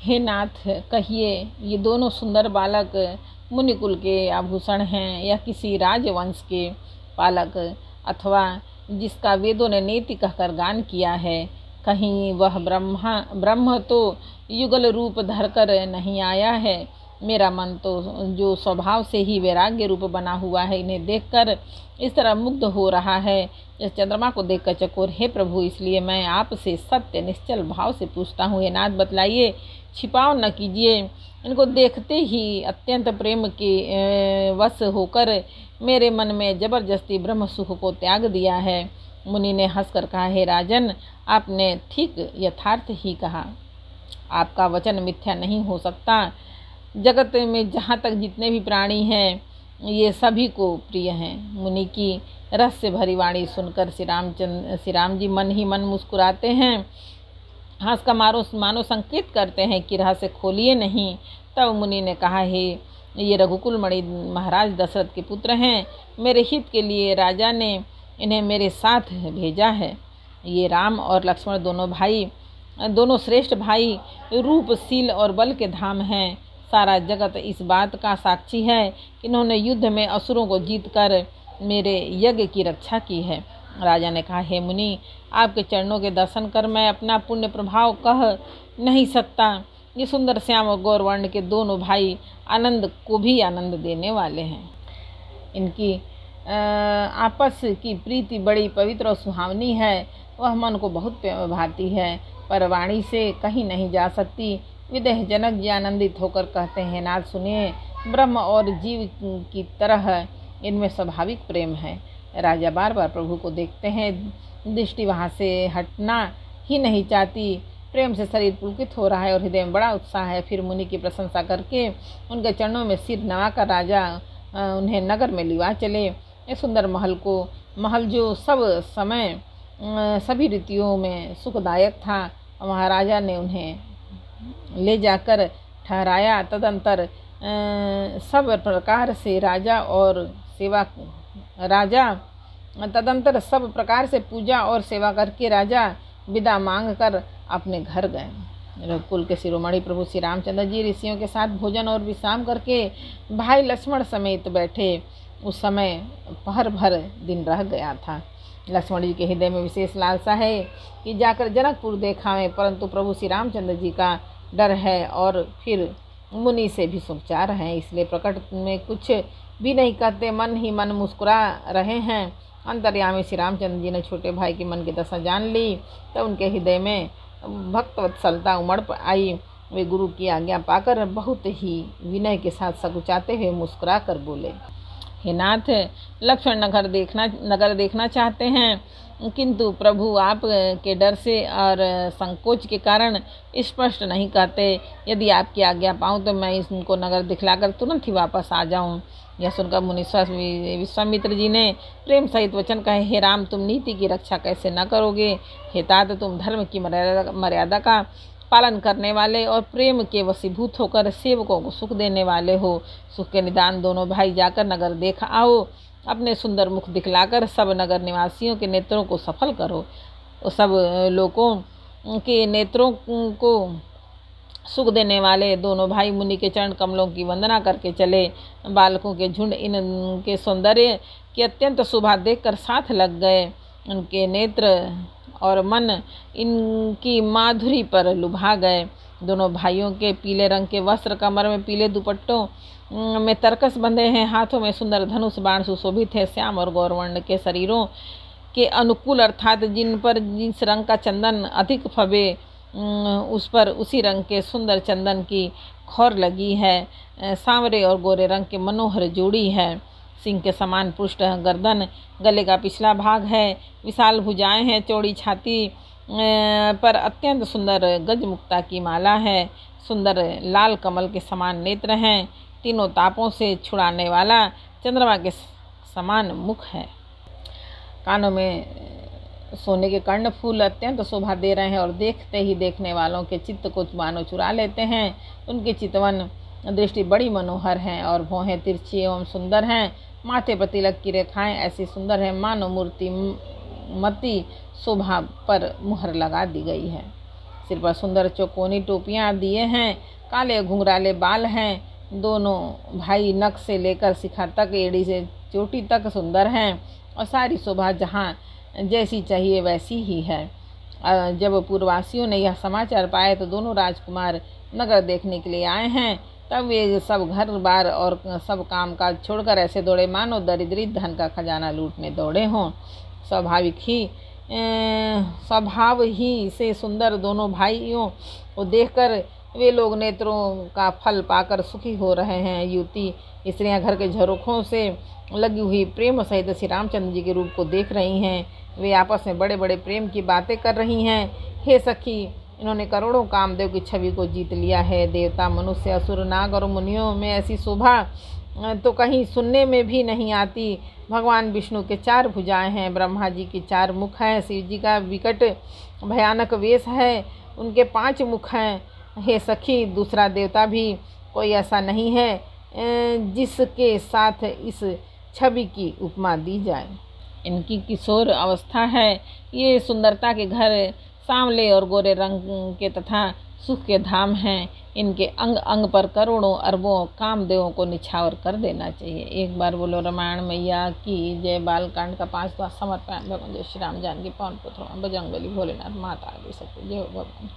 हे नाथ, कहिए ये दोनों सुंदर बालक मुनिकुल के आभूषण हैं या किसी राजवंश के पालक, अथवा जिसका वेदों ने नीति कहकर गान किया है? कहीं वह ब्रह्म तो युगल रूप धरकर नहीं आया है? मेरा मन तो जो स्वभाव से ही वैराग्य रूप बना हुआ है, इन्हें देखकर इस तरह मुग्ध हो रहा है जैसे चंद्रमा को देखकर चकोर। हे प्रभु, इसलिए मैं आपसे सत्य निश्चल भाव से पूछता हूँ। हे नाथ, बतलाइए, छिपाव न कीजिए। इनको देखते ही अत्यंत प्रेम के वश होकर मेरे मन में जबरदस्ती ब्रह्म सुख को त्याग दिया है। मुनि ने हंसकर कहा, हे राजन, आपने ठीक यथार्थ ही कहा। आपका वचन मिथ्या नहीं हो सकता। जगत में जहाँ तक जितने भी प्राणी हैं, ये सभी को प्रिय हैं। मुनि की रस से भरी वाणी सुनकर श्री राम जी मन ही मन मुस्कुराते हैं। हंस का मानो संकेत करते हैं कि रहस्य खोलिए नहीं। तब मुनि ने कहा, हे ये रघुकुल मणि महाराज दशरथ के पुत्र हैं। मेरे हित के लिए राजा ने इन्हें मेरे साथ भेजा है। ये राम और लक्ष्मण दोनों श्रेष्ठ भाई, रूप, शील और बल के धाम हैं। सारा जगत इस बात का साक्षी है कि इन्होंने युद्ध में असुरों को जीतकर मेरे यज्ञ की रक्षा की है। राजा ने कहा, हे मुनि, आपके चरणों के दर्शन कर मैं अपना पुण्य प्रभाव कह नहीं सकता। ये सुंदर श्याम और गौरवर्ण के दोनों भाई आनंद को भी आनंद देने वाले हैं। इनकी आपस की प्रीति बड़ी पवित्र और सुहावनी है। वह मन को बहुत भाती है, पर वाणी से कहीं नहीं जा सकती। विदेह जनक जी आनंदित होकर कहते हैं, नाथ सुनिए, ब्रह्म और जीव की तरह इनमें स्वाभाविक प्रेम है। राजा बार बार प्रभु को देखते हैं, दृष्टि वहाँ से हटना ही नहीं चाहती। प्रेम से शरीर पुलकित हो रहा है और हृदय में बड़ा उत्साह है। फिर मुनि की प्रशंसा करके उनके चरणों में सिर नवाकर राजा उन्हें नगर में लिवा चले। इस सुंदर महल जो सब समय सभी ऋतुओं में सुखदायक था, महाराजा ने उन्हें ले जाकर ठहराया। तदंतर सब प्रकार से पूजा और सेवा करके राजा विदा मांग कर अपने घर गए। रघुकुल के शिरोमणि प्रभु श्री रामचंद्र जी ऋषियों के साथ भोजन और विश्राम करके भाई लक्ष्मण समेत बैठे। उस समय पहर भर दिन रह गया था। लक्ष्मण जी के हृदय में विशेष लालसा है कि जाकर जनकपुर देखावें, परंतु प्रभु श्री रामचंद्र जी का डर है और फिर मुनि से भी सुचार हैं, इसलिए प्रकट में कुछ भी नहीं कहते, मन ही मन मुस्कुरा रहे हैं। अंतर्यामी श्री रामचंद्र जी ने छोटे भाई के मन की दशा जान ली, तब उनके हृदय में भक्तवत्सलता उमड़ आई। वे गुरु की आज्ञा पाकर बहुत ही विनय के साथ सकुचाते हुए मुस्कुरा कर बोले, हे नाथ, लक्ष्मण नगर देखना चाहते हैं, किंतु प्रभु आप के डर से और संकोच के कारण स्पष्ट नहीं कहते। यदि आपकी आज्ञा पाऊँ तो मैं इनको नगर दिखलाकर तुरंत ही वापस आ जाऊँ। यह सुनकर मुनि विश्वामित्र जी ने प्रेम सहित वचन कहे, हे राम, तुम नीति की रक्षा कैसे न करोगे? हे तात, तुम धर्म की मर्यादा का पालन करने वाले और प्रेम के वशीभूत होकर सेवकों को सुख देने वाले हो। सुख के निदान दोनों भाई जाकर नगर देख आओ। अपने सुंदर मुख दिखलाकर सब नगर निवासियों के नेत्रों को सफल करो। सब लोगों के नेत्रों को सुख देने वाले दोनों भाई मुनि के चरण कमलों की वंदना करके चले। बालकों के झुंड इनके सौंदर्य की अत्यंत शोभा देखकर साथ लग गए। उनके नेत्र और मन इनकी माधुरी पर लुभा गए। दोनों भाइयों के पीले रंग के वस्त्र, कमर में पीले दुपट्टों में तरकस बंधे हैं, हाथों में सुंदर धनुष बाण सुशोभित है। श्याम और गौरवर्ण के शरीरों के अनुकूल, अर्थात जिस रंग का चंदन अधिक फबे उस पर उसी रंग के सुंदर चंदन की खौर लगी है। सांवरे और गोरे रंग के मनोहर जोड़ी है। सिंह के समान पृष्ठ, गर्दन, गले का पिछला भाग है। विशाल भुजाएं हैं, चौड़ी छाती पर अत्यंत सुंदर गजमुक्ता की माला है। सुंदर लाल कमल के समान नेत्र हैं। तीनों तापों से छुड़ाने वाला चंद्रमा के समान मुख है। कानों में सोने के कर्णफूल अत्यंत शोभा दे रहे हैं और देखते ही देखने वालों के चित्त को मानो चुरा लेते हैं। उनकी चितवन दृष्टि बड़ी मनोहर है और भौहें तिरछी एवं सुंदर हैं। माथे पर तिलक की रेखाएं ऐसी सुंदर है मानो मूर्ति मती शोभा पर मुहर लगा दी गई है। सिर पर सुंदर चौकोनी टोपियाँ दिए हैं, काले घुंघराले बाल हैं। दोनों भाई नक से लेकर शिखा तक, एड़ी से चोटी तक सुंदर हैं और सारी शोभा जहाँ जैसी चाहिए वैसी ही है। जब पूर्ववासियों ने यह समाचार पाए तो दोनों राजकुमार नगर देखने के लिए आए हैं। तब वे सब घर बार और सब काम काज छोड़कर ऐसे दौड़े मानो दरिद्रित धन का खजाना लूटने दौड़े हों। स्वभाव ही से सुंदर दोनों भाइयों को देखकर वे लोग नेत्रों का फल पाकर सुखी हो रहे हैं। युवती स्त्रियां घर के झरोखों से लगी हुई प्रेम सहित श्री रामचंद्र जी के रूप को देख रही हैं। वे आपस में बड़े बड़े प्रेम की बातें कर रही हैं। हे सखी, इन्होंने करोड़ों कामदेव की छवि को जीत लिया है। देवता, मनुष्य, असुर, नाग और मुनियों में ऐसी शोभा तो कहीं सुनने में भी नहीं आती। भगवान विष्णु के 4 भुजाएं हैं, ब्रह्मा जी की 4 मुख हैं, शिव जी का विकट भयानक वेश है, उनके 5 मुख हैं। हे सखी, दूसरा देवता भी कोई ऐसा नहीं है जिसके साथ इस छवि की उपमा दी जाए। इनकी किशोर अवस्था है। ये सुंदरता के घर सांवले और गोरे रंग के तथा सुख के धाम हैं। इनके अंग अंग पर करोड़ों अरबों कामदेवों को निछावर कर देना चाहिए। एक बार बोलो रामायण मैया की जय। बालकांड का 5वां समर्पण। भगवान जय श्री राम जानकी पवन पुत्र बजरंगबली भोलेनाथ माता आदि सबको जय भगवान।